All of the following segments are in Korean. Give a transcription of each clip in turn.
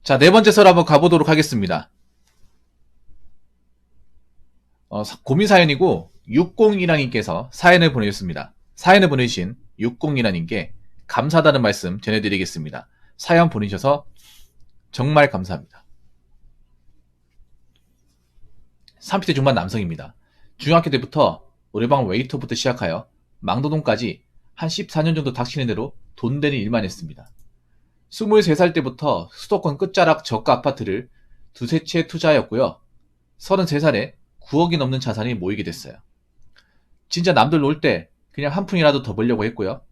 자, 네 번째 설 한번 가보도록 하겠습니다. 고민 사연이고 60이라님께서 사연을 보내주셨습니다. 사연을 보내주신 60이라님께 감사하다는 말씀 전해드리겠습니다. 사연 보내주셔서 정말 감사합니다. 30대 중반 남성입니다. 중학교 때부터 노래방 웨이터부터 시작하여 망도동까지 한 14년 정도 닥치는 대로 돈 되는 일만 했습니다. 23살 때부터 수도권 끝자락 저가 아파트를 두세 채 투자하였고요. 33살에 9억이 넘는 자산이 모이게 됐어요. 진짜 남들 놀 때 그냥 한 푼이라도 더 벌려고 했고요.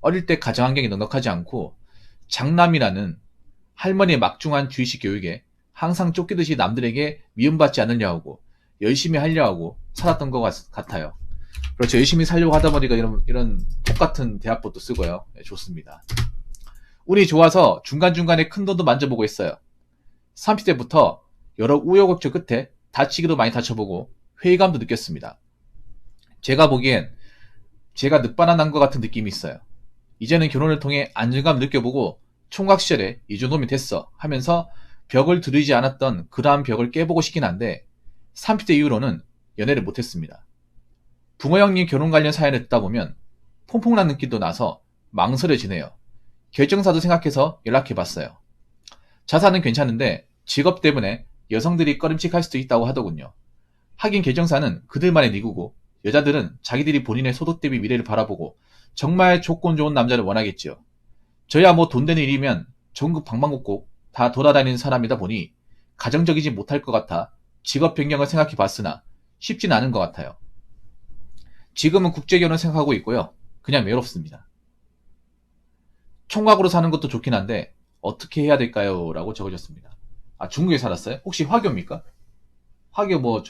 어릴 때 가정환경이 넉넉하지 않고 장남이라는 할머니의 막중한 주의식 교육에 항상 쫓기듯이 남들에게 미움받지 않으려 하고 열심히 하려 하고 살았던 것 같아요. 그렇죠. 열심히 살려고 하다 보니까 이런 똑같은 대화법도 쓰고요. 네, 좋습니다. 운이 좋아서 중간중간에 큰돈도 만져보고 했어요. 30대부터 여러 우여곡절 끝에 다치기도 많이 다쳐보고 회의감도 느꼈습니다. 제가 보기엔 제가 늦바라난 것 같은 느낌이 있어요. 이제는 결혼을 통해 안정감을 느껴보고 총각 시절에 이 정도면 됐어 하면서 벽을 두르지 않았던 그러한 벽을 깨보고 싶긴 한데 30대 이후로는 연애를 못했습니다. 붕어 형님 결혼 관련 사연을 듣다 보면 퐁퐁난 느낌도 나서 망설여지네요. 결정사도 생각해서 연락해봤어요. 자산은 괜찮은데 직업 때문에 여성들이 꺼림칙할 수도 있다고 하더군요. 하긴 결정사는 그들만의 니구고 여자들은 자기들이 본인의 소득 대비 미래를 바라보고 정말 조건 좋은 남자를 원하겠지요. 저야 뭐 돈 되는 일이면 전국 방방곡곡 다 돌아다니는 사람이다 보니 가정적이지 못할 것 같아 직업 변경을 생각해 봤으나 쉽진 않은 것 같아요. 지금은 국제결혼 생각하고 있고요. 그냥 외롭습니다. 총각으로 사는 것도 좋긴 한데 어떻게 해야 될까요? 라고 적어줬습니다. 아, 중국에 살았어요? 혹시 화교입니까? 화교 뭐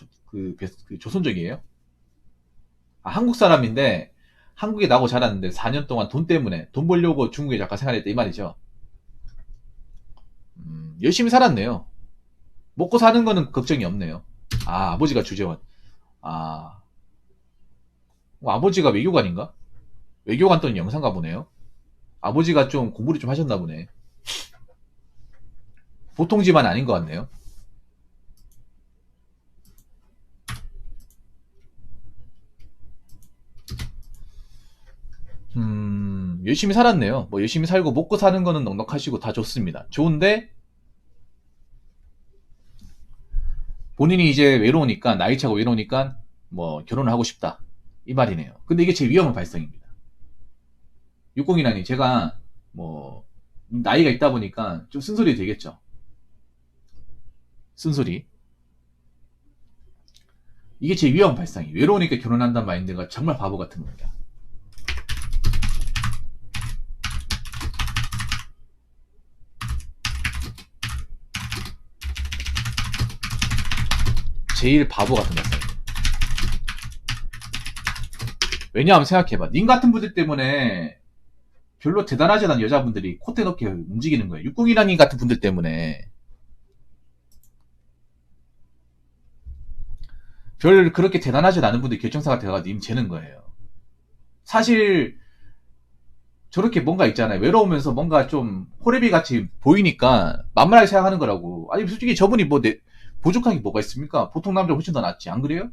조선족이에요? 아, 한국 사람인데 한국에 나고 자랐는데 4년 동안 돈 때문에 돈 벌려고 중국에 잠깐 생활했다 이 말이죠. 열심히 살았네요. 먹고 사는 거는 걱정이 없네요. 아, 아버지가 주재원. 아, 아버지가 외교관인가? 외교관 또는 영상가 보네요. 아버지가 좀 공부를 좀 하셨나 보네. 보통 집안 아닌 것 같네요. 열심히 살았네요. 뭐 열심히 살고 먹고 사는 거는 넉넉하시고 다 좋습니다. 좋은데 본인이 이제 외로우니까 나이 차고 외로우니까 뭐 결혼을 하고 싶다 이 말이네요. 근데 이게 제 위험한 발상입니다. 60이라니 제가 뭐 나이가 있다 보니까 좀 쓴소리 되겠죠. 쓴소리. 이게 제 위험 발상이. 외로우니까 결혼한다는 마인드가 정말 바보 같은 겁니다. 제일 바보 같은 발상입니다. 왜냐하면 생각해봐. 님 같은 분들 때문에 별로 대단하지 않은 여자분들이 콧대 넣게 움직이는 거예요. 60이라님 같은 분들 때문에. 별 그렇게 대단하지 않은 분들이 결정사가 돼가지고 님 재는 거예요. 사실 저렇게 뭔가 있잖아요. 외로우면서 뭔가 좀 호레비 같이 보이니까 만만하게 생각하는 거라고. 아니 솔직히 저분이 뭐 부족한 게 뭐가 있습니까? 보통 남자 훨씬 더 낫지. 안 그래요?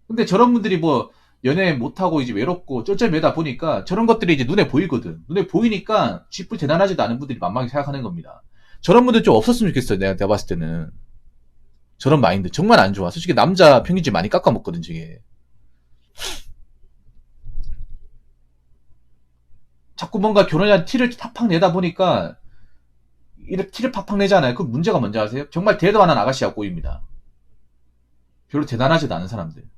근데 저런 분들이 뭐 연애 못하고 이제 외롭고 쩔쩔매다 보니까 저런 것들이 이제 눈에 보이거든. 눈에 보이니까 쥐뿔 대단하지도 않은 분들이 만만하게 생각하는 겁니다. 저런 분들 좀 없었으면 좋겠어요. 내가 봤을 때는. 저런 마인드 정말 안 좋아. 솔직히 남자 평균치 많이 깎아먹거든, 저게. 자꾸 뭔가 결혼한 티를 팍팍 내다 보니까 이렇게 티를 팍팍 내잖아요. 그 문제가 뭔지 아세요? 정말 대도 안 한 아가씨가 꼬입니다. 별로 대단하지도 않은 사람들.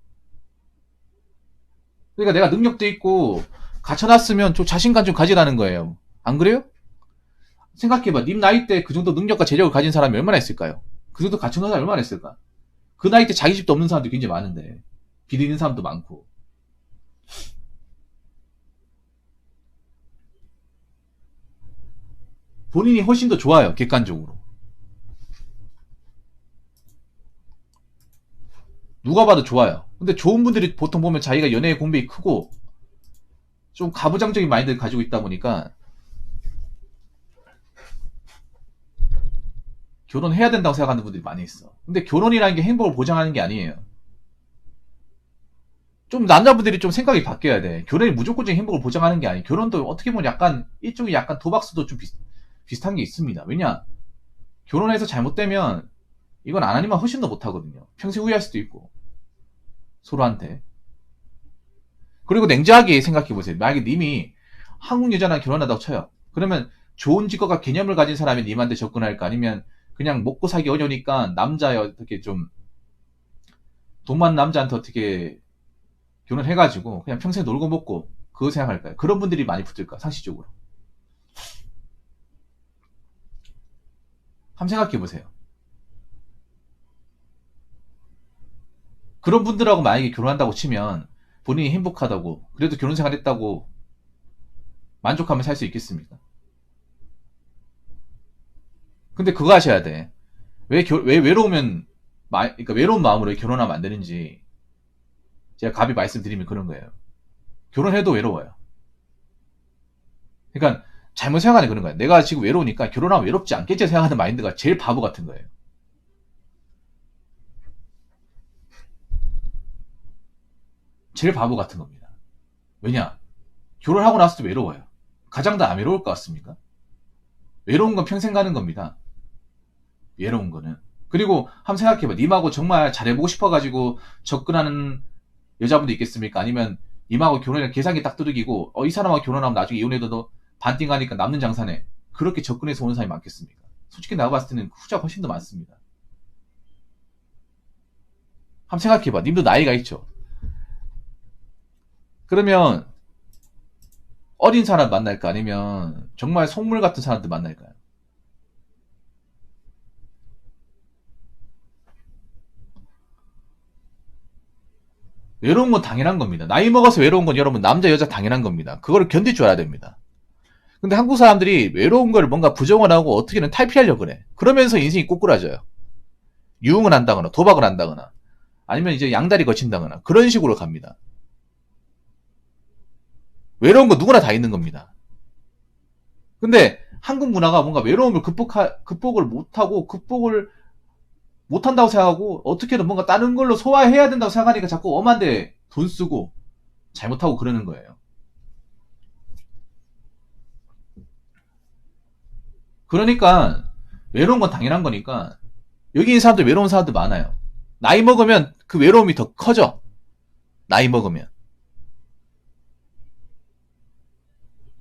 그러니까 내가 능력도 있고 갖춰놨으면 좀 자신감 좀 가지라는 거예요. 안 그래요? 생각해봐. 님 나이 때 그 정도 능력과 재력을 가진 사람이 얼마나 있을까요? 그 정도 갖춰놓은 사람이 얼마나 있을까? 그 나이 때 자기 집도 없는 사람도 굉장히 많은데 비리는 사람도 많고. 본인이 훨씬 더 좋아요. 객관적으로. 누가 봐도 좋아요. 근데 좋은 분들이 보통 보면 자기가 연애의 공백이 크고 좀 가부장적인 마인드를 가지고 있다 보니까 결혼해야 된다고 생각하는 분들이 많이 있어. 근데 결혼이라는 게 행복을 보장하는 게 아니에요. 좀 남자분들이 좀 생각이 바뀌어야 돼. 결혼이 무조건적인 행복을 보장하는 게 아니에요. 결혼도 어떻게 보면 약간 일종의 약간 도박수도 좀 비슷한 게 있습니다. 왜냐? 결혼해서 잘못되면 이건 안 하니만 훨씬 더 못하거든요. 평생 후회할 수도 있고 서로한테. 그리고 냉정하게 생각해보세요. 만약에 님이 한국 여자랑 결혼하다고 쳐요. 그러면 좋은 직업과 개념을 가진 사람이 님한테 접근할까? 아니면 그냥 먹고 살기 어려우니까 남자에 어떻게 좀 돈 많은 남자한테 어떻게 결혼해가지고 그냥 평생 놀고 먹고 그거 생각할까요? 그런 분들이 많이 붙을까? 상식적으로. 한번 생각해보세요. 그런 분들하고 만약에 결혼한다고 치면 본인이 행복하다고 그래도 결혼 생활 했다고 만족하며 살 수 있겠습니까? 근데 그거 하셔야 돼. 왜 외로우면 그러니까 외로운 마음으로 왜 결혼하면 안 되는지 제가 갑이 말씀드리면 그런 거예요. 결혼해도 외로워요. 그러니까 잘못 생각하는 그런 거예요. 내가 지금 외로우니까 결혼하면 외롭지 않겠지 생각하는 마인드가 제일 바보 같은 거예요. 제일 바보 같은 겁니다. 왜냐? 결혼하고 나서도 외로워요. 가장도 안 외로울 것 같습니까? 외로운 건 평생 가는 겁니다. 외로운 거는. 그리고 한번 생각해봐. 님하고 정말 잘해보고 싶어가지고 접근하는 여자분도 있겠습니까? 아니면 님하고 결혼해 계산기 딱 두들기고 이 사람하고 결혼하면 나중에 이혼해도 너 반띵하니까 남는 장사네. 그렇게 접근해서 오는 사람이 많겠습니까? 솔직히 내가 봤을 때는 후자가 훨씬 더 많습니다. 한번 생각해봐. 님도 나이가 있죠. 그러면 어린 사람 만날까? 아니면 정말 속물 같은 사람들 만날까요? 외로운 건 당연한 겁니다. 나이 먹어서 외로운 건 여러분 남자 여자 당연한 겁니다. 그거를 견딜 줄 알아야 됩니다. 근데 한국 사람들이 외로운 걸 뭔가 부정을 하고 어떻게든 탈피하려고 그래. 그러면서 인생이 꼬꾸라져요. 유흥을 한다거나 도박을 한다거나 아니면 이제 양다리 거친다거나 그런 식으로 갑니다. 외로운 건 누구나 다 있는 겁니다. 근데 한국 문화가 뭔가 외로움을 극복을 못하고 극복을 못한다고 생각하고 어떻게든 뭔가 다른 걸로 소화해야 된다고 생각하니까 자꾸 엄한데 돈 쓰고 잘못하고 그러는 거예요. 그러니까 외로운 건 당연한 거니까 여기 있는 사람들 외로운 사람들 많아요. 나이 먹으면 그 외로움이 더 커져. 나이 먹으면.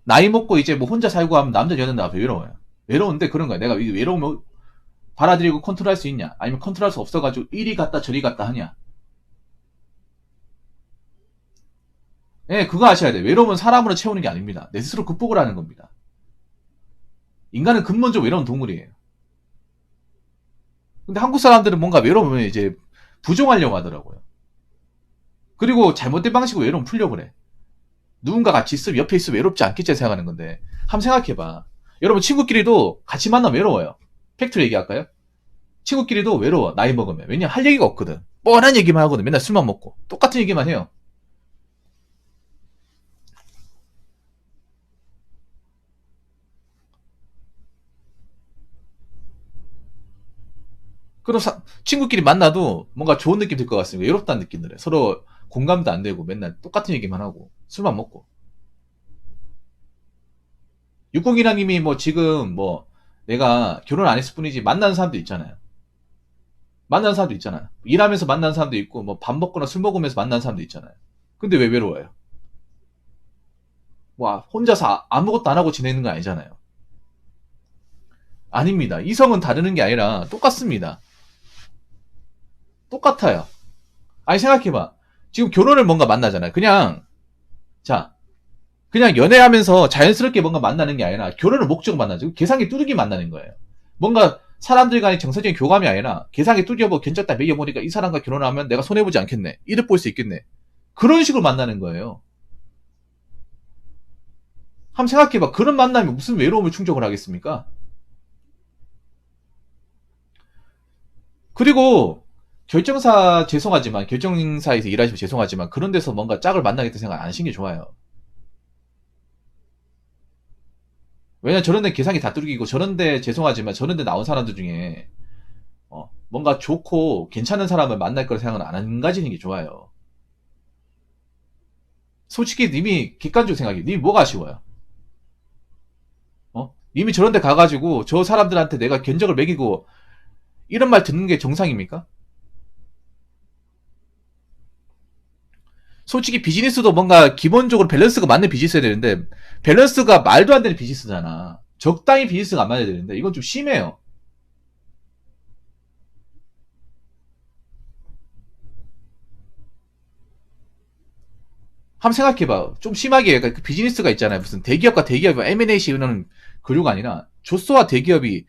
나이 먹고 이제 뭐 혼자 살고 하면 남자 여자는 앞에 외로워요. 외로운데 그런 거야. 내가 이 외로움을 받아들이고 컨트롤할 수 있냐? 아니면 컨트롤할 수 없어가지고 이리 갔다 저리 갔다 하냐? 예, 그거 아셔야 돼. 외로움은 사람으로 채우는 게 아닙니다. 내 스스로 극복을 하는 겁니다. 인간은 근본적으로 외로운 동물이에요. 근데 한국 사람들은 뭔가 외로우면 이제 부정하려고 하더라고요. 그리고 잘못된 방식으로 외로움 풀려고 그래. 누군가 같이 있으면 옆에 있으면 외롭지 않겠지 생각하는 건데 한번 생각해봐. 여러분 친구끼리도 같이 만나면 외로워요. 팩트로 얘기할까요? 친구끼리도 외로워. 나이 먹으면. 왜냐 할 얘기가 없거든. 뻔한 얘기만 하거든. 맨날 술만 먹고 똑같은 얘기만 해요. 그럼 친구끼리 만나도 뭔가 좋은 느낌 들 것 같습니다. 외롭다는 느낌 들어요. 서로 공감도 안 되고 맨날 똑같은 얘기만 하고 술만 먹고. 육공이랑님이 뭐 지금 뭐 내가 결혼 안 했을 뿐이지 만나는 사람도 있잖아요. 만나는 사람도 있잖아요. 일하면서 만나는 사람도 있고 뭐 밥 먹거나 술 먹으면서 만나는 사람도 있잖아요. 근데 왜 외로워요? 와 혼자서 아무것도 안 하고 지내는 거 아니잖아요. 아닙니다. 이성은 다르는 게 아니라 똑같습니다. 똑같아요. 아니 생각해봐. 지금 결혼을 뭔가 만나잖아요. 자 그냥 연애하면서 자연스럽게 뭔가 만나는 게 아니라 결혼을 목적으로 만나죠. 계산기 뚜둑이 만나는 거예요. 뭔가 사람들 간의 정서적인 교감이 아니라 계산기 뚜겨보고 괜찮다 매겨보니까 이 사람과 결혼하면 내가 손해보지 않겠네. 이득 볼 수 있겠네. 그런 식으로 만나는 거예요. 한번 생각해봐. 그런 만남이 무슨 외로움을 충족을 하겠습니까? 그리고 결정사에서 일하시면 죄송하지만 그런 데서 뭔가 짝을 만나겠다 생각 안 하시는 게 좋아요. 왜냐면 저런 데 계산이 다 뚫리고 저런 데 죄송하지만 저런 데 나온 사람들 중에 뭔가 좋고 괜찮은 사람을 만날 거라 생각은 안 가지는 게 좋아요. 솔직히 님이 객관적으로 생각해. 님이 뭐가 아쉬워요? 님이 저런 데 가가지고 저 사람들한테 내가 견적을 매기고 이런 말 듣는 게 정상입니까? 솔직히 비즈니스도 뭔가 기본적으로 밸런스가 맞는 비즈니스여야 되는데 밸런스가 말도 안 되는 비즈니스잖아. 적당히 비즈니스가 안 맞아야 되는데 이건 좀 심해요. 한번 생각해봐. 좀 심하게 그러니까 그 비즈니스가 있잖아요. 무슨 대기업과 대기업이 M&A식 이런 교류가 아니라 조소와 대기업이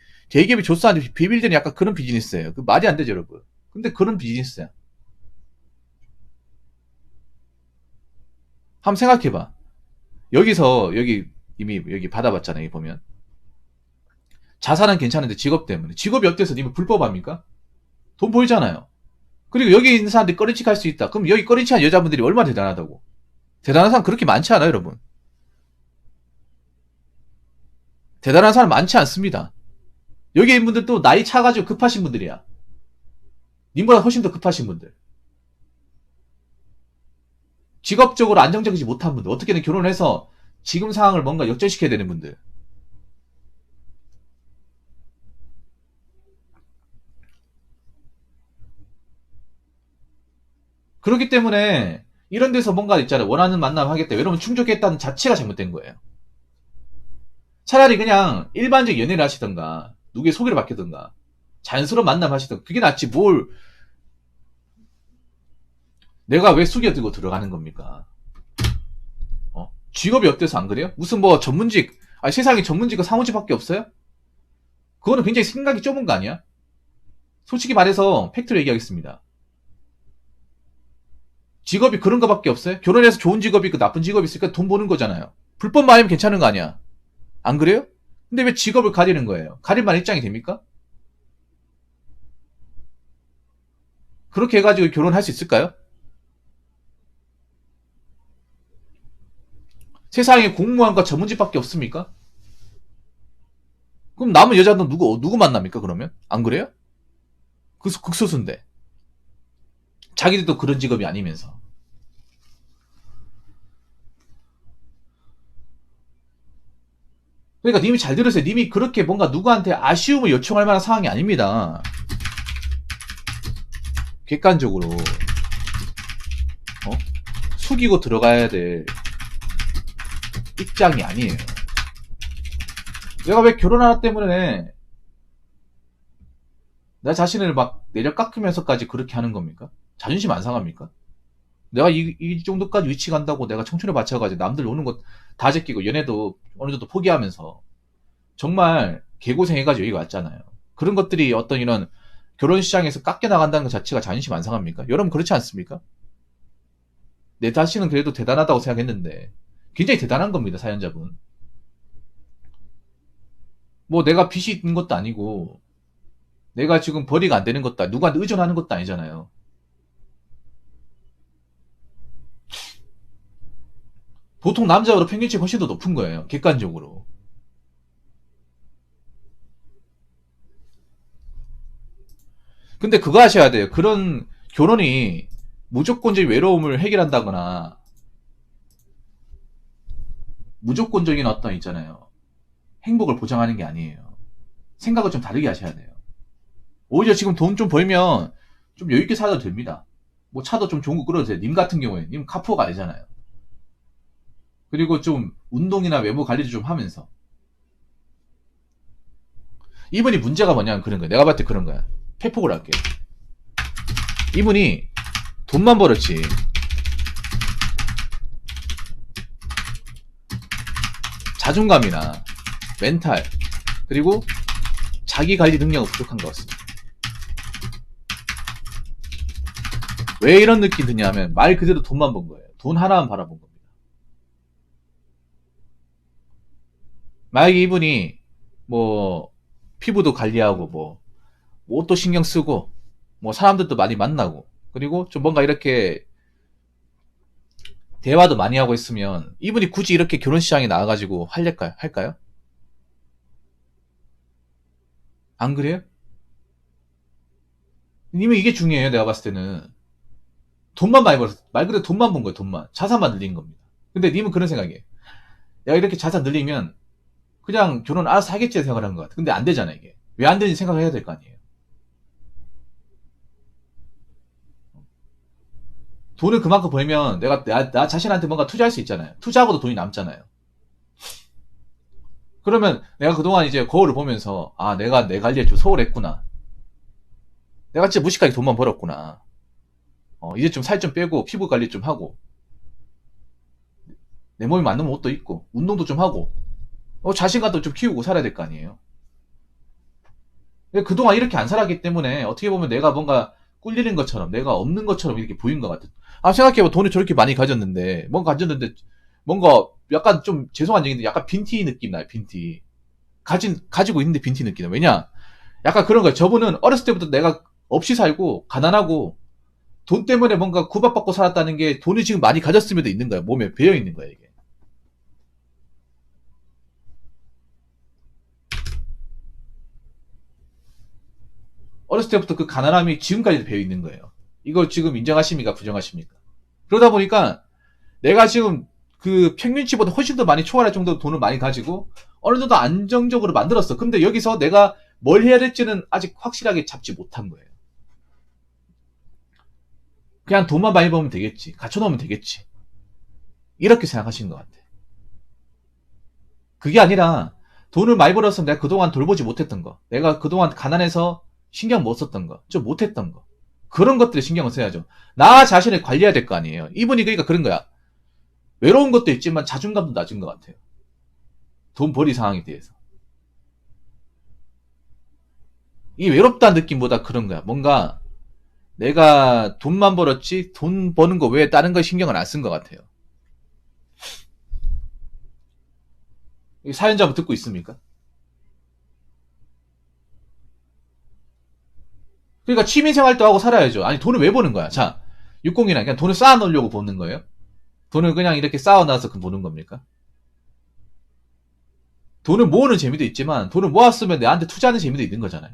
조소한테 비빌대는 약간 그런 비즈니스예요. 그 말이 안 되죠, 여러분. 근데 그런 비즈니스야. 한번 생각해봐. 여기 이미 여기 받아봤잖아요. 여기 보면 자산은 괜찮은데 직업 때문에 직업이 어때서 님은 불법합니까? 돈 보이잖아요. 그리고 여기 있는 사람들이 꺼리치 갈 수 있다. 그럼 여기 꺼리치한 여자분들이 얼마나 대단하다고? 대단한 사람 그렇게 많지 않아요, 여러분. 대단한 사람 많지 않습니다. 여기 있는 분들도 나이 차가지고 급하신 분들이야. 님보다 훨씬 더 급하신 분들. 직업적으로 안정적이지 못한 분들. 어떻게든 결혼해서 지금 상황을 뭔가 역전시켜야 되는 분들. 그렇기 때문에 이런 데서 뭔가 있잖아요. 원하는 만남 하겠다. 이러면 충족했다는 자체가 잘못된 거예요. 차라리 그냥 일반적 연애를 하시던가 누구의 소개를 받겠던가 자연스러운 만남 하시던가 그게 낫지 뭘 내가 왜 숙여들고 들어가는 겁니까? 직업이 어때서 안 그래요? 무슨 뭐 전문직 아니 세상에 전문직과 상호직밖에 없어요? 그거는 굉장히 생각이 좁은 거 아니야? 솔직히 말해서 팩트로 얘기하겠습니다. 직업이 그런 거밖에 없어요? 결혼해서 좋은 직업이 있고 나쁜 직업이 있으니까 돈 버는 거잖아요. 불법 마이면 괜찮은 거 아니야? 안 그래요? 근데 왜 직업을 가리는 거예요? 가릴 만한 입장이 됩니까? 그렇게 해가지고 결혼할 수 있을까요? 세상에 공무원과 전문직밖에 없습니까? 그럼 남은 여자는 누구 만납니까, 그러면? 안 그래요? 극소수인데. 자기들도 그런 직업이 아니면서. 그러니까 님이 잘 들으세요. 님이 그렇게 뭔가 누구한테 아쉬움을 요청할 만한 상황이 아닙니다. 객관적으로. 숙이고 들어가야 될 입장이 아니에요. 내가 왜 결혼 하나 때문에 나 자신을 막 내려 깎으면서까지 그렇게 하는 겁니까? 자존심 안 상합니까? 내가 이 정도까지 위치 간다고 내가 청춘에 바쳐가지고 남들 오는 것 다 제끼고 연애도 어느 정도 포기하면서 정말 개고생해가지고 여기 왔잖아요. 그런 것들이 어떤 이런 결혼 시장에서 깎여 나간다는 것 자체가 자존심 안 상합니까? 여러분 그렇지 않습니까? 내 자신은 그래도 대단하다고 생각했는데 굉장히 대단한 겁니다, 사연자분. 뭐 내가 빚이 있는 것도 아니고 내가 지금 벌이가 안 되는 것도 누구한테 의존하는 것도 아니잖아요. 보통 남자보다 평균치 훨씬 더 높은 거예요. 객관적으로. 근데 그거 하셔야 돼요. 그런 결혼이 무조건적인 외로움을 해결한다거나 무조건적인 어떤 있잖아요. 행복을 보장하는 게 아니에요. 생각을 좀 다르게 하셔야 돼요. 오히려 지금 돈 좀 벌면 좀 여유있게 살아도 됩니다. 뭐 차도 좀 좋은 거 끌어도 돼요. 님 같은 경우에 님 카푸어가 아니잖아요. 그리고 좀 운동이나 외모 관리도 좀 하면서 이분이 문제가 뭐냐면 그런 거야. 내가 봤을 때 그런 거야. 패폭을 할게. 이분이 돈만 벌었지 자존감이나 멘탈 그리고 자기 관리 능력은 부족한 것 같습니다. 왜 이런 느낌 드냐면 말 그대로 돈만 번 거예요. 돈 하나만 바라본 겁니다. 만약에 이분이 뭐 피부도 관리하고 뭐 옷도 신경 쓰고 뭐 사람들도 많이 만나고 그리고 좀 뭔가 이렇게 대화도 많이 하고 있으면 이분이 굳이 이렇게 결혼 시장에 나와가지고 할까요? 안 그래요? 님은 이게 중요해요. 내가 봤을 때는. 돈만 많이 벌었어. 말 그대로 돈만 번 거예요. 돈만. 자산만 늘린 겁니다. 근데 님은 그런 생각이에요. 내가 이렇게 자산 늘리면 그냥 결혼 알아서 하겠지 생각을 것 같아. 근데 안 되잖아, 이게. 왜 안 되는지 생각을 해야 될 거 아니에요. 돈을 그만큼 벌면 내가 나 자신한테 뭔가 투자할 수 있잖아요. 투자하고도 돈이 남잖아요. 그러면 내가 그동안 이제 거울을 보면서 아 내가 내 관리에 좀 소홀했구나. 내가 진짜 무식하게 돈만 벌었구나. 이제 좀 살 좀 빼고 피부 관리 좀 하고 내 몸에 맞는 옷도 입고 운동도 좀 하고 자신감도 좀 키우고 살아야 될 거 아니에요. 그동안 이렇게 안 살았기 때문에 어떻게 보면 내가 뭔가 꿀리는 것처럼 내가 없는 것처럼 이렇게 보인 것 같아. 아 생각해봐. 돈을 저렇게 많이 가졌는데 뭔가 가졌는데 뭔가 약간 좀 죄송한 얘기인데 약간 빈티 느낌 나요. 빈티. 가지고 있는데 빈티 느낌 나. 왜냐? 약간 그런 거야. 저분은 어렸을 때부터 내가 없이 살고 가난하고 돈 때문에 뭔가 구박받고 살았다는 게 돈이 지금 많이 가졌음에도 있는 거야. 몸에 배어 있는 거야 이게. 어렸을 때부터 그 가난함이 지금까지도 배어 있는 거예요. 이걸 지금 인정하십니까? 부정하십니까? 그러다 보니까 내가 지금 그 평균치보다 훨씬 더 많이 초월할 정도로 돈을 많이 가지고 어느 정도 안정적으로 만들었어. 근데 여기서 내가 뭘 해야 될지는 아직 확실하게 잡지 못한 거예요. 그냥 돈만 많이 벌면 되겠지. 갖춰놓으면 되겠지. 이렇게 생각하시는 것 같아. 그게 아니라 돈을 많이 벌었으면 내가 그동안 돌보지 못했던 거. 내가 그동안 가난해서 신경 못 썼던 거. 좀 못했던 거. 그런 것들에 신경을 써야죠. 나 자신을 관리해야 될 거 아니에요. 이분이 그러니까 그런 거야. 외로운 것도 있지만 자존감도 낮은 것 같아요. 돈 벌이 상황에 대해서. 이 외롭다는 느낌보다 그런 거야. 뭔가 내가 돈만 벌었지 돈 버는 거 외에 다른 거 신경을 안 쓴 것 같아요. 사연자분 듣고 있습니까? 그러니까 취미생활도 하고 살아야죠. 아니 돈을 왜 버는 거야? 자 60이나 그냥 돈을 쌓아 놓으려고 버는 거예요? 돈을 그냥 이렇게 쌓아놔서 그 버는 겁니까? 돈을 모으는 재미도 있지만 돈을 모았으면 내한테 투자하는 재미도 있는 거잖아요.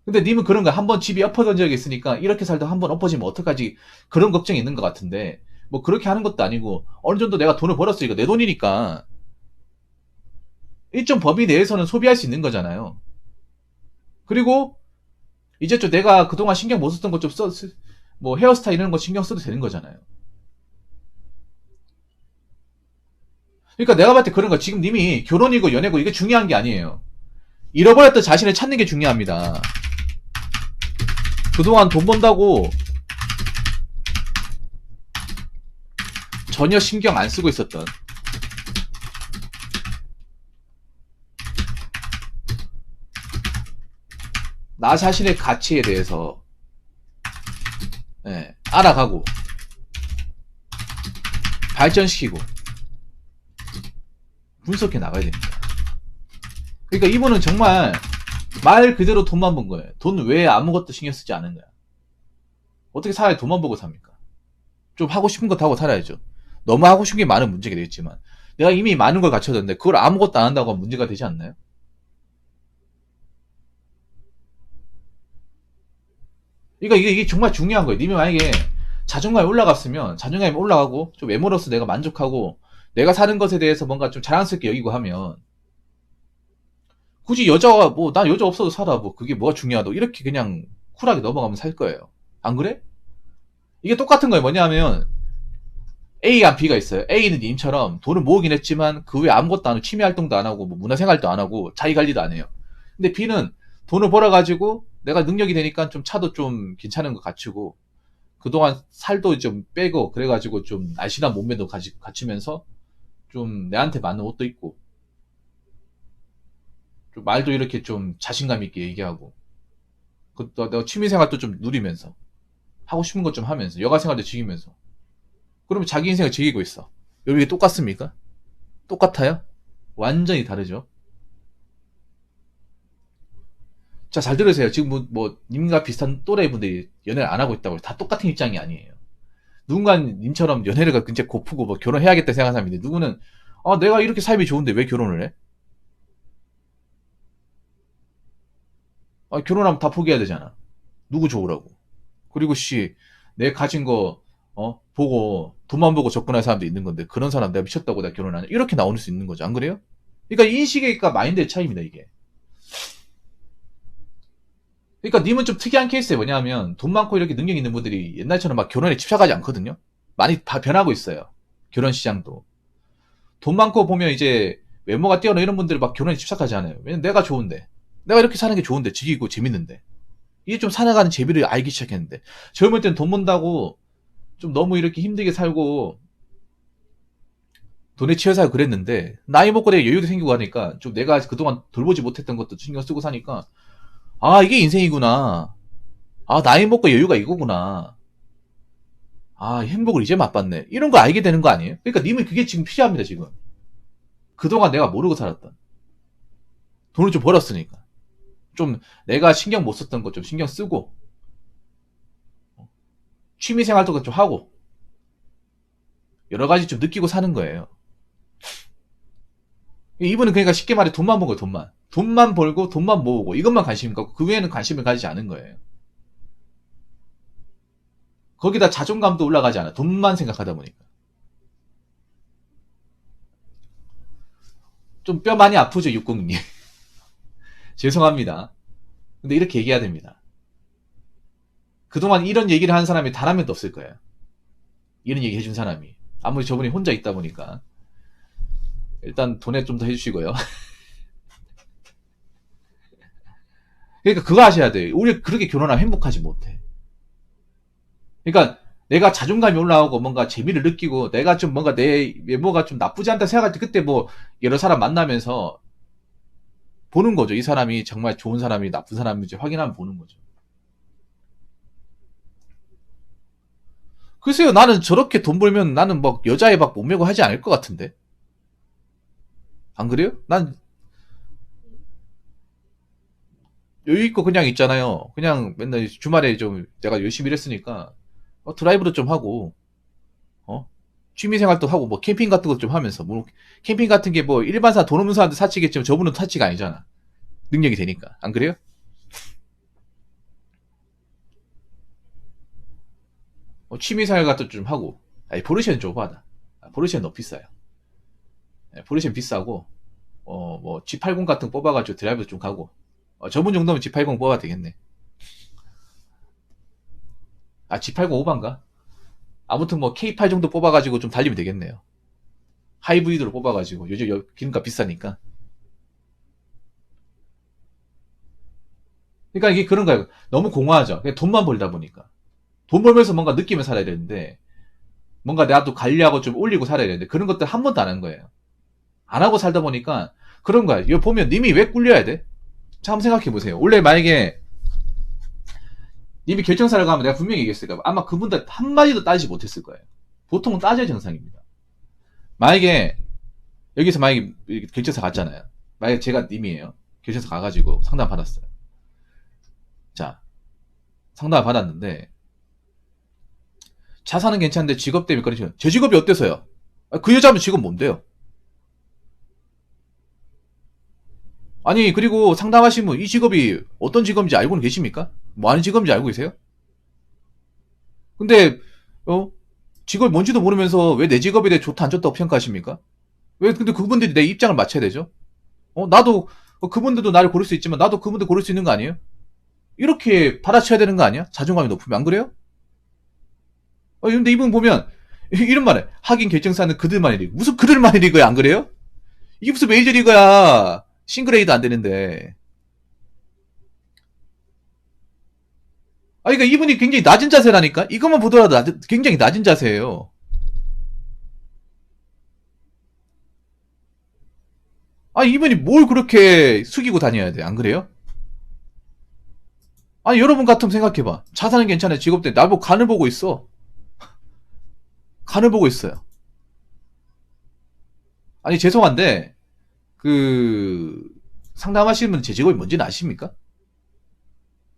근데 님은 그런 거야. 한번 집이 엎어진 적이 있으니까 이렇게 살다 한번 엎어지면 어떡하지? 그런 걱정이 있는 것 같은데 뭐 그렇게 하는 것도 아니고 어느 정도 내가 돈을 벌었으니까 내 돈이니까 일정 범위 내에서는 소비할 수 있는 거잖아요. 그리고 이제 좀 내가 그동안 신경 못 썼던 것 좀 뭐 헤어스타일 이런 거 신경 써도 되는 거잖아요. 그러니까 내가 봤을 때 그런 거 지금 님이 결혼이고 연애고 이게 중요한 게 아니에요. 잃어버렸던 자신을 찾는 게 중요합니다. 그동안 돈 번다고 전혀 신경 안 쓰고 있었던 나 자신의 가치에 대해서 알아가고 발전시키고 분석해 나가야 됩니다. 그러니까 이분은 정말 말 그대로 돈만 번 거예요. 돈 외에 아무것도 신경 쓰지 않은 거야. 어떻게 사람이 돈만 보고 삽니까? 좀 하고 싶은 것도 하고 살아야죠. 너무 하고 싶은 게 많은 문제가 되겠지만 내가 이미 많은 걸 갖춰졌는데 그걸 아무것도 안 한다고 하면 문제가 되지 않나요? 그러니까 이게 정말 중요한 거예요. 님이 만약에 자존감이 올라갔으면 자존감이 올라가고 좀 외모로서 내가 만족하고 내가 사는 것에 대해서 뭔가 좀 자랑스럽게 여기고 하면 굳이 여자가 뭐 나 여자 없어도 살아 뭐 그게 뭐가 중요하다고 이렇게 그냥 쿨하게 넘어가면 살 거예요. 안 그래? 이게 똑같은 거예요. 뭐냐면 A와 B가 있어요. A는 님처럼 돈을 모으긴 했지만 그 외에 아무것도 안 하고 취미 활동도 안 하고 뭐 문화생활도 안 하고 자기 관리도 안 해요. 근데 B는 돈을 벌어가지고 내가 능력이 되니까 좀 차도 좀 괜찮은 거 갖추고 그동안 살도 좀 빼고 그래가지고 좀 날씬한 몸매도 갖추면서 좀 내한테 맞는 옷도 입고 좀 말도 이렇게 좀 자신감 있게 얘기하고 내가 취미생활도 좀 누리면서 하고 싶은 것 좀 하면서 여가생활도 즐기면서 그러면 자기 인생을 즐기고 있어. 여기 똑같습니까? 똑같아요? 완전히 다르죠. 자, 잘 들으세요. 지금 님과 비슷한 또래 분들이 연애를 안 하고 있다고 다 똑같은 입장이 아니에요. 누군가는 님처럼 연애를 굉장히 고프고 뭐 결혼해야겠다 생각하는 사람인데 누구는 내가 이렇게 삶이 좋은데 왜 결혼을 해? 결혼하면 다 포기해야 되잖아. 누구 좋으라고. 그리고 내 가진 거 보고 돈만 보고 접근할 사람도 있는 건데 그런 사람 내가 미쳤다고 내가 결혼하냐 이렇게 나올 수 있는 거죠. 안 그래요? 그러니까 인식과 마인드의 차이입니다. 이게. 그러니까 님은 좀 특이한 케이스예요. 뭐냐면 돈 많고 이렇게 능력 있는 분들이 옛날처럼 막 결혼에 집착하지 않거든요. 많이 변하고 있어요. 결혼 시장도. 돈 많고 보면 이제 외모가 뛰어난 이런 분들이 막 결혼에 집착하지 않아요. 왜냐면 내가 좋은데. 내가 이렇게 사는 게 좋은데, 즐기고 재밌는데. 이게 좀 살아가는 재미를 알기 시작했는데. 젊을 땐 돈 번다고 좀 너무 이렇게 힘들게 살고 돈에 치여 살고 그랬는데, 나이 먹고 내가 여유도 생기고 하니까 좀 내가 그동안 돌보지 못했던 것도 신경 쓰고 사니까, 아, 이게 인생이구나. 아, 나이 먹고 여유가 이거구나. 아, 행복을 이제 맛봤네. 이런 거 알게 되는 거 아니에요? 그러니까 님은 그게 지금 필요합니다, 지금. 그동안 내가 모르고 살았던. 돈을 좀 벌었으니까. 좀 내가 신경 못 썼던 것 좀 신경 쓰고, 취미 생활도 좀 하고, 여러 가지 좀 느끼고 사는 거예요. 이분은 그러니까 쉽게 말해 돈만 본 거예요, 돈만. 돈만 벌고, 돈만 모으고, 이것만 관심 갖고, 그 외에는 관심을 가지지 않은 거예요. 거기다 자존감도 올라가지 않아. 돈만 생각하다 보니까. 좀 뼈 많이 아프죠, 606님. 죄송합니다. 근데 이렇게 얘기해야 됩니다. 그동안 이런 얘기를 한 사람이 단 한 명도 없을 거예요. 이런 얘기 해준 사람이. 아무리 저분이 혼자 있다 보니까. 일단 돈에 좀 더 해주시고요. 그러니까 그거 하셔야 돼요. 우리 그렇게 결혼하면 행복하지 못해. 그러니까 내가 자존감이 올라오고 뭔가 재미를 느끼고 내가 좀 뭔가 내 외모가 좀 나쁘지 않다 생각할 때 그때 뭐 여러 사람 만나면서 보는 거죠. 이 사람이 정말 좋은 사람이 나쁜 사람인지 확인하면 보는 거죠. 글쎄요, 나는 저렇게 돈 벌면 나는 막 여자애 막 몸매고 하지 않을 것 같은데. 안 그래요? 난 여유 있고 그냥 있잖아요. 그냥 맨날 주말에 좀 내가 열심히 일했으니까 드라이브도 좀 하고, 어? 취미 생활도 하고, 뭐 캠핑 같은 것도 좀 하면서, 뭐 캠핑 같은 게 뭐 일반사 돈 없는 사람들 사치겠지만 저분은 사치가 아니잖아. 능력이 되니까. 안 그래요? 취미 생활 같은 것도 좀 하고. 아니, 포르쉐는 좀 오바하다. 포르쉐는 너무 비싸요. 포르쉐는 비싸고, 뭐 G80 같은 거 뽑아가지고 드라이브 좀 가고. 저분 정도면 G80 뽑아도 되겠네. 아, G80 오반가? 아무튼 뭐 K8 정도 뽑아가지고 좀 달리면 되겠네요. 하이브리드로 뽑아가지고 요즘 기름값 비싸니까. 그러니까 이게 그런 거예요. 너무 공허하죠. 그냥 돈만 벌다 보니까. 돈 벌면서 뭔가 느끼며 살아야 되는데 뭔가 나도 관리하고 좀 올리고 살아야 되는데 그런 것들 한 번도 안 한 거예요. 안 하고 살다 보니까 그런 거야. 이거 보면 님이 왜 꿀려야 돼? 자, 한번 생각해 보세요. 원래 만약에 님이 결정사를 가면 내가 분명히 얘기했을 거야. 아마 그분들 한마디도 따지지 못했을 거예요. 보통은 따져야 정상입니다. 만약에 여기서 만약에 결정사 갔잖아요. 만약에 제가 님이에요. 결정사 가가지고 상담 받았어요. 자, 상담 받았는데 자산은 괜찮은데 직업 때문에 그러시면 제 직업이 어때서요? 그 여자분 직업 뭔데요? 아니 그리고 상담하시면 이 직업이 어떤 직업인지 알고는 계십니까? 뭐 하는 직업인지 알고 계세요? 근데 직업이 뭔지도 모르면서 왜 내 직업에 대해 좋다 안 좋다고 평가하십니까? 왜 근데 그분들이 내 입장을 맞춰야 되죠? 나도 그분들도 나를 고를 수 있지만 나도 그분들 고를 수 있는 거 아니에요? 이렇게 받아쳐야 되는 거 아니야? 자존감이 높으면 안 그래요? 근데 이분 보면 이런 말해. 하긴 결정사는 그들만의 리그. 무슨 그들만의 리그야 안 그래요? 이게 무슨 메이저리그야. 싱글레이도 안 되는데. 그러니까 이분이 굉장히 낮은 자세라니까? 이것만 보더라도 굉장히 낮은 자세예요. 이분이 뭘 그렇게 숙이고 다녀야 돼? 안 그래요? 여러분 같으면 생각해봐. 자산은 괜찮아. 직업 때 나보고 간을 보고 있어. 간을 보고 있어요. 죄송한데, 그, 상담하시는 분 제 직업이 뭔지는 아십니까?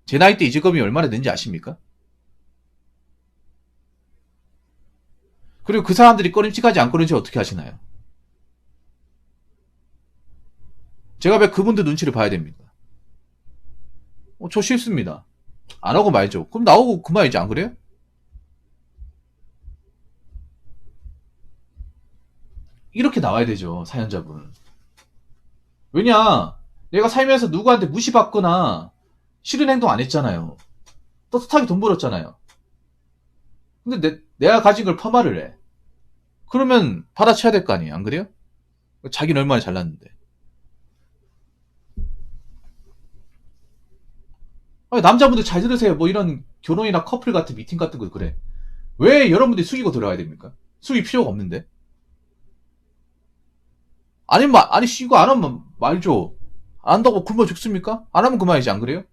제 나이 때 이 직업이 얼마나 되는지 아십니까? 그리고 그 사람들이 꺼림칙하지 않고는지 어떻게 하시나요? 제가 왜 그분들 눈치를 봐야 됩니까? 저 싫습니다. 안 하고 말죠. 그럼 나오고 그만이지, 안 그래요? 이렇게 나와야 되죠, 사연자분. 왜냐, 내가 살면서 누구한테 무시받거나 싫은 행동 안 했잖아요. 떳떳하게 돈 벌었잖아요. 근데 내가 가진 걸 폄하를 해. 그러면 받아쳐야 될 거 아니에요, 안 그래요? 자기는 얼마나 잘났는데. 아니, 남자분들 잘 들으세요. 뭐 이런 결혼이나 커플 같은 미팅 같은 거 그래. 왜 여러분들이 숙이고 들어가야 됩니까? 숙일 필요가 없는데. 아니면, 아니, 이거 안 하면 말죠. 안 한다고 굶어 죽습니까? 안 하면 그만이지, 안 그래요?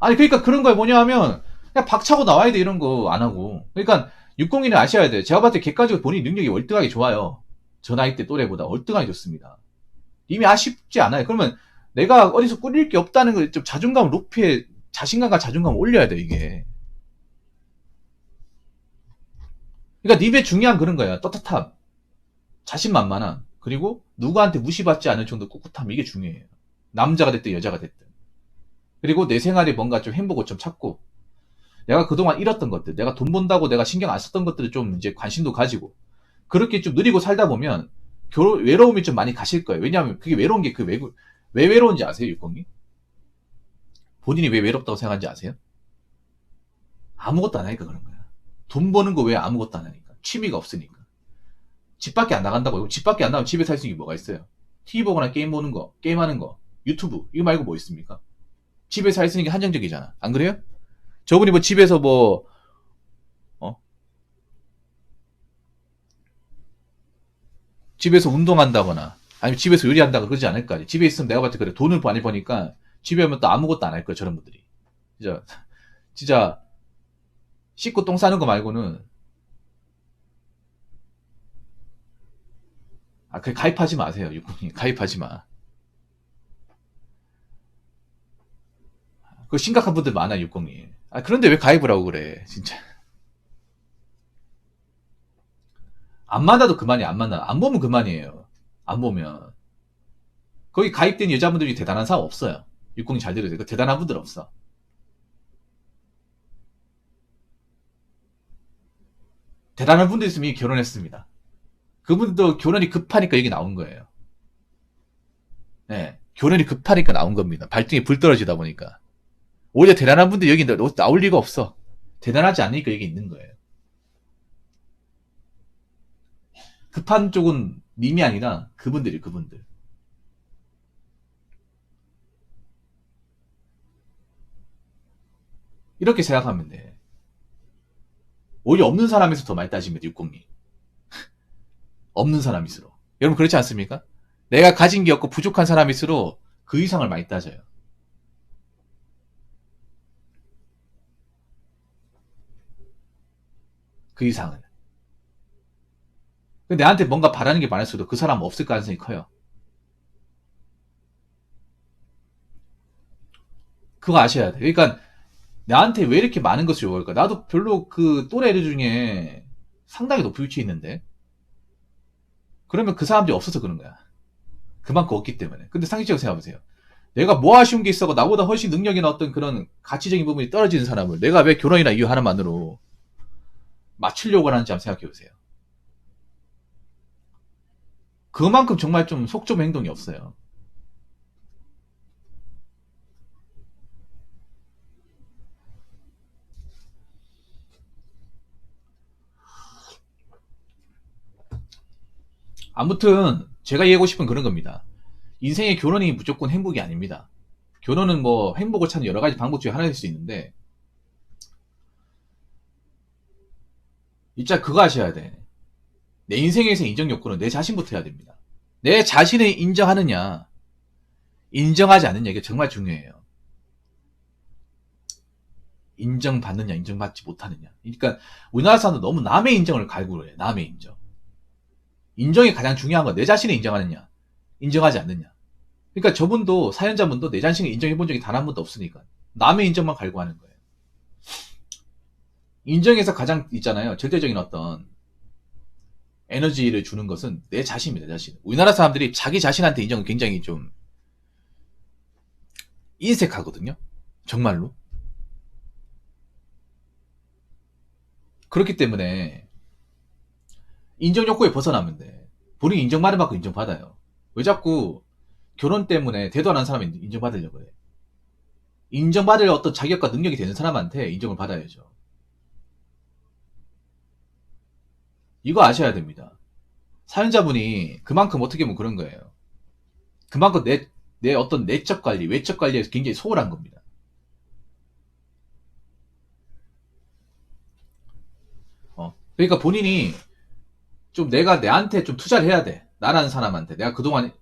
아니, 그러니까 그런 거에 뭐냐 하면, 그냥 박차고 나와야 돼, 이런 거 안 하고. 그러니까, 602는 아셔야 돼. 제가 봤을 때 객관적으로 본인 능력이 월등하게 좋아요. 저 나이 때 또래보다 월등하게 좋습니다. 이미 아쉽지 않아요. 그러면 내가 어디서 꾸릴 게 없다는 걸 좀 자존감 높이, 자신감과 자존감 올려야 돼, 이게. 그러니까 님의 중요한 그런 거야. 떳떳함, 자신만만함, 그리고 누구한테 무시받지 않을 정도 꿋꿋함, 이게 중요해요. 남자가 됐든 여자가 됐든. 그리고 내 생활에 뭔가 좀 행복을 좀 찾고, 내가 그동안 잃었던 것들, 내가 돈 번다고 내가 신경 안 썼던 것들을 좀 이제 관심도 가지고, 그렇게 좀 누리고 살다 보면, 외로움이 좀 많이 가실 거예요. 왜냐하면 그게 외로운 게 왜 외로운지 아세요, 육공이? 본인이 왜 외롭다고 생각하는지 아세요? 아무것도 안 하니까 그런 거야. 돈 버는 거 왜 아무것도 안 하니까. 취미가 없으니까. 집 밖에 안 나간다고. 집 밖에 안 나가면 집에 살 수 있는 게 뭐가 있어요? TV 보거나 게임 보는 거, 게임하는 거, 유튜브, 이거 말고 뭐 있습니까? 집에서 할 수 있는 게 한정적이잖아. 안 그래요? 저분이 뭐 집에서 뭐, 어? 집에서 운동한다거나, 아니면 집에서 요리한다거나 그러지 않을 거 아니에요. 집에 있으면 내가 봤을 때 그래. 돈을 많이 버니까 집에 오면 또 아무것도 안 할 거예요. 저런 분들이. 진짜, 진짜, 씻고 똥 싸는 거 말고는, 그 가입하지 마세요. 육군이. 가입하지 마. 그 심각한 분들 많아, 육공이. 그런데 왜 가입을 하고 그래, 진짜. 안 만나도 그만이야, 안 만나. 안 보면 그만이에요. 안 보면. 거기 가입된 여자분들이 대단한 사람 없어요. 육공이 잘 들으세요. 그 대단한 분들 없어. 대단한 분들 있으면 이미 결혼했습니다. 그분도 결혼이 급하니까 여기 나온 거예요. 네. 결혼이 급하니까 나온 겁니다. 발등에 불 떨어지다 보니까. 오히려 대단한 분들 여기 나올 리가 없어. 대단하지 않으니까 여기 있는 거예요. 급한 쪽은 님이 아니라 그분들이 그분들. 이렇게 생각하면 돼. 오히려 없는 사람에서 더 많이 따집니다. 육공이. 없는 사람일수록. 여러분 그렇지 않습니까? 내가 가진 게 없고 부족한 사람일수록 그 이상을 많이 따져요. 그 이상은. 내한테 뭔가 바라는 게 많을수록 그 사람 없을 가능성이 커요. 그거 아셔야 돼. 그러니까 나한테 왜 이렇게 많은 것을 요구할까? 나도 별로 그 또래 애들 중에 상당히 높은 위치에 있는데 그러면 그 사람들이 없어서 그런 거야. 그만큼 없기 때문에. 근데 상식적으로 생각해보세요. 내가 뭐 아쉬운 게 있어가 나보다 훨씬 능력이나 어떤 그런 가치적인 부분이 떨어지는 사람을 내가 왜 결혼이나 이유 하나만으로 맞추려고 하는지 한번 생각해보세요. 그만큼 정말 좀 속 좁은 행동이 없어요. 아무튼 제가 얘기하고 싶은 그런 겁니다. 인생의 결혼이 무조건 행복이 아닙니다. 결혼은 뭐 행복을 찾는 여러 가지 방법 중에 하나일 수 있는데 진짜 그거 하셔야 돼. 내 인생에서 인정 욕구는 내 자신부터 해야 됩니다. 내 자신을 인정하느냐 인정하지 않느냐 이게 정말 중요해요. 인정받느냐 인정받지 못하느냐. 그러니까 우리나라 사람들 너무 남의 인정을 갈구를 해. 남의 인정. 인정이 가장 중요한 건 내 자신을 인정하느냐 인정하지 않느냐. 그러니까 저분도 사연자분도 내 자신을 인정해 본 적이 단 한 번도 없으니까 남의 인정만 갈구하는 거예요. 인정에서 가장 있잖아요. 절대적인 어떤 에너지를 주는 것은 내 자신입니다. 내 자신. 우리나라 사람들이 자기 자신한테 인정을 굉장히 좀 인색하거든요. 정말로. 그렇기 때문에 인정 욕구에 벗어나면 돼. 본인이 인정받을 만큼 인정받아요. 왜 자꾸 결혼 때문에 대도 안 하는 사람이 인정받으려고 해. 인정받을 어떤 자격과 능력이 되는 사람한테 인정을 받아야죠. 이거 아셔야 됩니다. 사연자분이 그만큼 어떻게 보면 그런 거예요. 그만큼 내 어떤 내적 관리, 외적 관리에서 굉장히 소홀한 겁니다. 그러니까 본인이 좀 내가 내한테 좀 투자를 해야 돼. 나라는 사람한테. 내가 그동안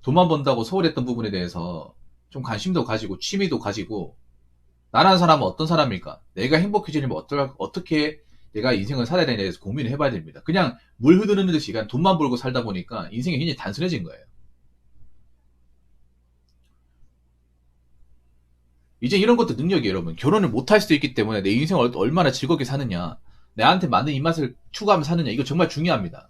돈만 번다고 소홀했던 부분에 대해서 좀 관심도 가지고 취미도 가지고 나라는 사람은 어떤 사람일까? 내가 행복해지려면 어떻게 내가 인생을 살아야 되냐에 대해서 고민을 해봐야 됩니다. 그냥 물 흐르는 듯이 그냥 돈만 벌고 살다 보니까 인생이 굉장히 단순해진 거예요. 이제 이런 것도 능력이에요, 여러분. 결혼을 못 할 수도 있기 때문에 내 인생을 얼마나 즐겁게 사느냐, 나한테 맞는 입맛을 추구하며 사느냐, 이거 정말 중요합니다.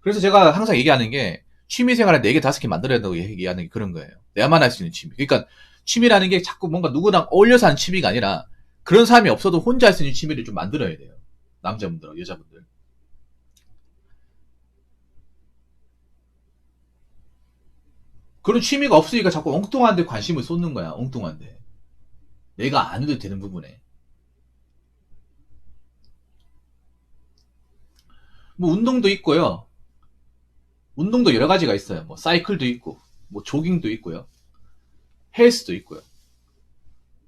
그래서 제가 항상 얘기하는 게 취미생활을 4개, 5개 만들어야 된다고 얘기하는 게 그런 거예요. 내가만 할 수 있는 취미. 그러니까 취미라는 게 자꾸 뭔가 누구랑 어울려서 하는 취미가 아니라 그런 사람이 없어도 혼자 할 수 있는 취미를 좀 만들어야 돼요. 남자분들, 여자분들. 그런 취미가 없으니까 자꾸 엉뚱한 데 관심을 쏟는 거야. 엉뚱한 데. 내가 안 해도 되는 부분에. 뭐 운동도 있고요. 운동도 여러 가지가 있어요. 뭐 사이클도 있고, 뭐 조깅도 있고요. 헬스도 있고요.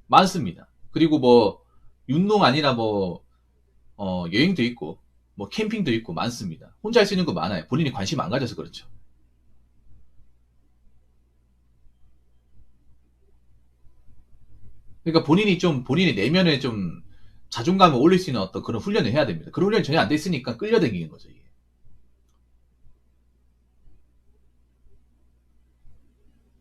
많습니다. 그리고 뭐 운동 아니라 뭐 여행도 있고, 뭐 캠핑도 있고 많습니다. 혼자 할 수 있는 거 많아요. 본인이 관심 안 가져서 그렇죠. 그러니까 본인이 좀 본인의 내면에 좀 자존감을 올릴 수 있는 어떤 그런 훈련을 해야 됩니다. 그런 훈련이 전혀 안 돼 있으니까 끌려다니는 거죠. 이게.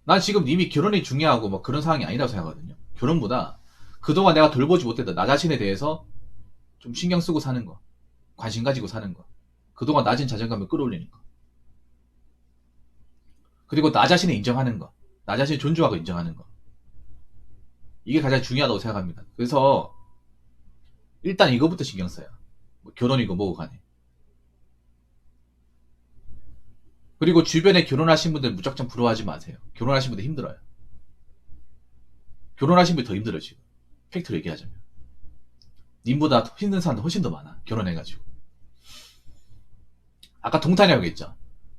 난 지금 이미 결혼이 중요하고 뭐 그런 상황이 아니라고 생각하거든요. 결혼보다 그동안 내가 돌보지 못했던 나 자신에 대해서 좀 신경 쓰고 사는 거, 관심 가지고 사는 거, 그동안 낮은 자존감을 끌어올리는 거, 그리고 나 자신을 인정하는 거, 나 자신을 존중하고 인정하는 거, 이게 가장 중요하다고 생각합니다. 그래서 일단 이거부터 신경 써요. 뭐 결혼이고 뭐고 간에. 그리고 주변에 결혼하신 분들 무작정 부러워하지 마세요. 결혼하신 분들 힘들어요. 결혼하신 분이 더 힘들어요, 지금. 팩트로 얘기하자면. 님보다 힘든 사람들 훨씬 더 많아. 결혼해가지고. 아까 동탄이라고 했죠.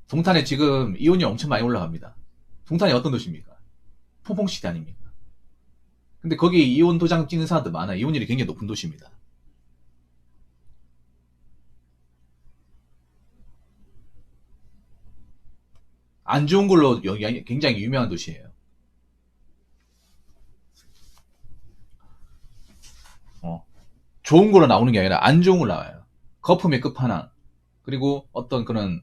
동탄에 지금 이혼이 엄청 많이 올라갑니다. 동탄이 어떤 도시입니까? 폭풍시대 아닙니까? 근데 거기 이혼 도장 찍는 사람들 많아요. 이혼율이 굉장히 높은 도시입니다. 안 좋은 걸로 굉장히 유명한 도시예요. 어. 좋은 걸로 나오는 게 아니라 안 좋은 걸로 나와요. 거품의 끝판왕. 그리고 어떤 그런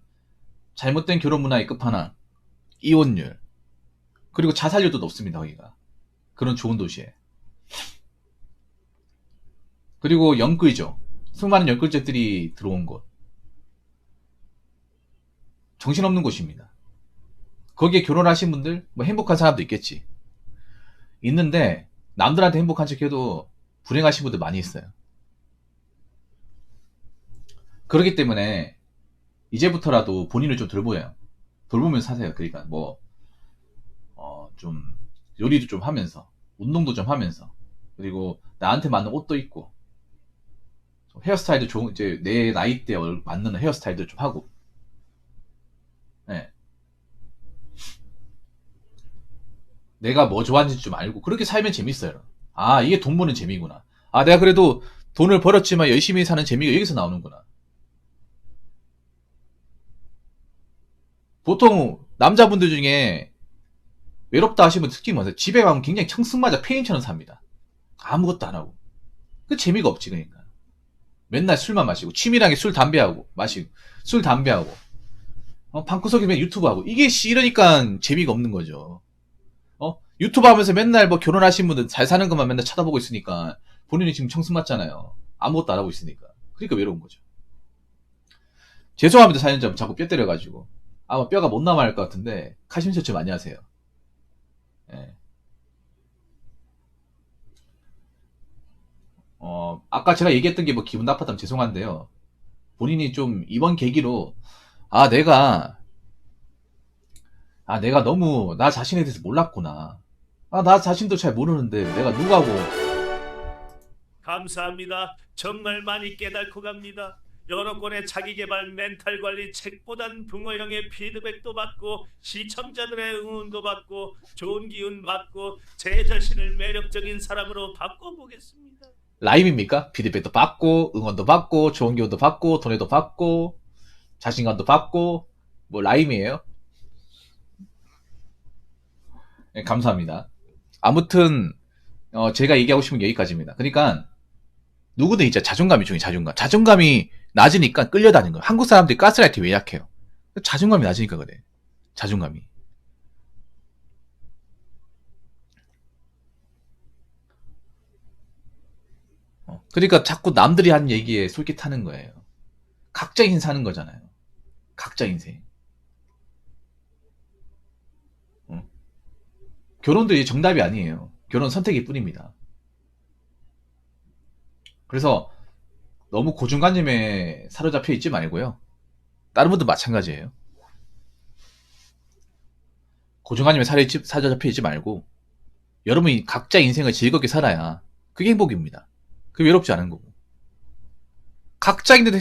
잘못된 결혼 문화의 끝판왕. 이혼율. 그리고 자살률도 높습니다, 거기가. 그런 좋은 도시에. 그리고 영끌죠. 수많은 영끌족들이 들어온 곳. 정신없는 곳입니다. 거기에 결혼하신 분들, 뭐 행복한 사람도 있겠지. 있는데, 남들한테 행복한 척 해도 불행하신 분들 많이 있어요. 그렇기 때문에, 이제부터라도 본인을 좀 돌보여요. 돌보면서 사세요. 그러니까 뭐, 좀, 요리도 좀 하면서, 운동도 좀 하면서, 그리고 나한테 맞는 옷도 입고, 헤어스타일도 좋은, 이제 내 나이대에 맞는 헤어스타일도 좀 하고, 예. 내가 뭐 좋아하는지 좀 알고, 그렇게 살면 재밌어요. 아, 이게 돈 버는 재미구나. 아, 내가 그래도 돈을 벌었지만 열심히 사는 재미가 여기서 나오는구나. 보통 남자분들 중에 외롭다 하시면 특징이 뭐세요? 집에 가면 굉장히 청승맞아 페인처럼 삽니다. 아무것도 안 하고. 그 재미가 없지, 그러니까. 맨날 술만 마시고, 취미랑 술, 담배하고, 마시고, 술, 담배하고, 방구석에 맨 유튜브 하고. 이게 이러니까 재미가 없는 거죠. 유튜브 하면서 맨날 뭐 결혼하신 분들 잘 사는 것만 맨날 쳐다보고 있으니까 본인이 지금 청승맞잖아요. 아무것도 안 하고 있으니까. 그러니까 외로운 거죠. 죄송합니다, 사연자 자꾸 뼈 때려가지고. 아마 뼈가 못 남아날 것 같은데, 카심셔츠 많이 하세요. 예. 아까 제가 얘기했던 게 뭐 기분 나빴다면 죄송한데요. 본인이 좀 이번 계기로, 아, 내가 너무 나 자신에 대해서 몰랐구나. 아, 나 자신도 잘 모르는데 내가 누구하고. 감사합니다. 정말 많이 깨닫고 갑니다. 여러 권의 자기계발 멘탈 관리 책보단 붕어형의 피드백도 받고 시청자들의 응원도 받고 좋은 기운 받고 제 자신을 매력적인 사람으로 바꿔보겠습니다. 라임입니까? 피드백도 받고, 응원도 받고, 좋은 기운도 받고, 돈에도 받고, 자신감도 받고, 뭐 라임이에요? 네, 감사합니다. 아무튼, 제가 얘기하고 싶은 게 여기까지입니다. 그러니까, 누구든 진짜 자존감이 중요해, 자존감. 자존감이 낮으니까 끌려다니는 거예요. 한국 사람들이 가스라이팅 왜 약해요? 자존감이 낮으니까 그래. 자존감이. 그러니까 자꾸 남들이 하는 얘기에 솔깃하는 거예요. 각자 인생 사는 거잖아요. 각자 인생. 어. 결혼도 이제 정답이 아니에요. 결혼 선택일 뿐입니다. 그래서 너무 고정관념에 사로잡혀 있지 말고요. 다른 분도 마찬가지예요. 고정관념에 사로잡혀 있지 말고 여러분이 각자 인생을 즐겁게 살아야 그게 행복입니다. 그게 외롭지 않은 거고. 각자 있는데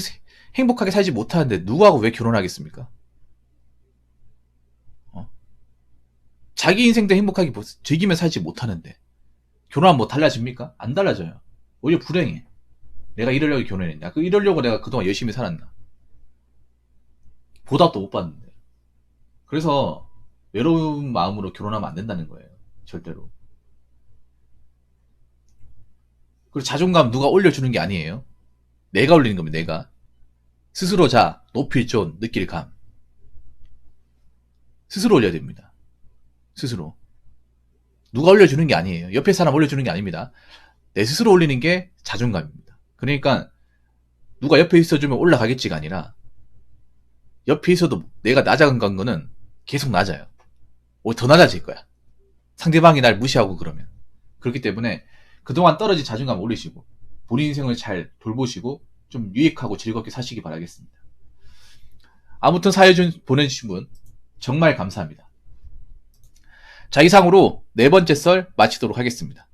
행복하게 살지 못하는데 누구하고 왜 결혼하겠습니까? 어? 자기 인생도 행복하게 즐기며 살지 못하는데 결혼하면 뭐 달라집니까? 안 달라져요. 오히려 불행해. 내가 이러려고 결혼했냐? 이러려고 내가 그동안 열심히 살았나? 보답도 못 받는데. 그래서 외로운 마음으로 결혼하면 안 된다는 거예요. 절대로. 그리고 자존감 누가 올려주는 게 아니에요. 내가 올리는 겁니다. 내가. 스스로 자, 높일 존, 느낄 감. 스스로 올려야 됩니다. 스스로. 누가 올려주는 게 아니에요. 옆에 사람 올려주는 게 아닙니다. 내 스스로 올리는 게 자존감입니다. 그러니까 누가 옆에 있어주면 올라가겠지가 아니라 옆에 있어도 내가 낮아간 거는 계속 낮아요. 더 낮아질 거야. 상대방이 날 무시하고 그러면. 그렇기 때문에 그동안 떨어진 자존감 올리시고 본인 인생을 잘 돌보시고 좀 유익하고 즐겁게 사시기 바라겠습니다. 아무튼 사연 보내주신 분 정말 감사합니다. 자, 이상으로 네 번째 썰 마치도록 하겠습니다.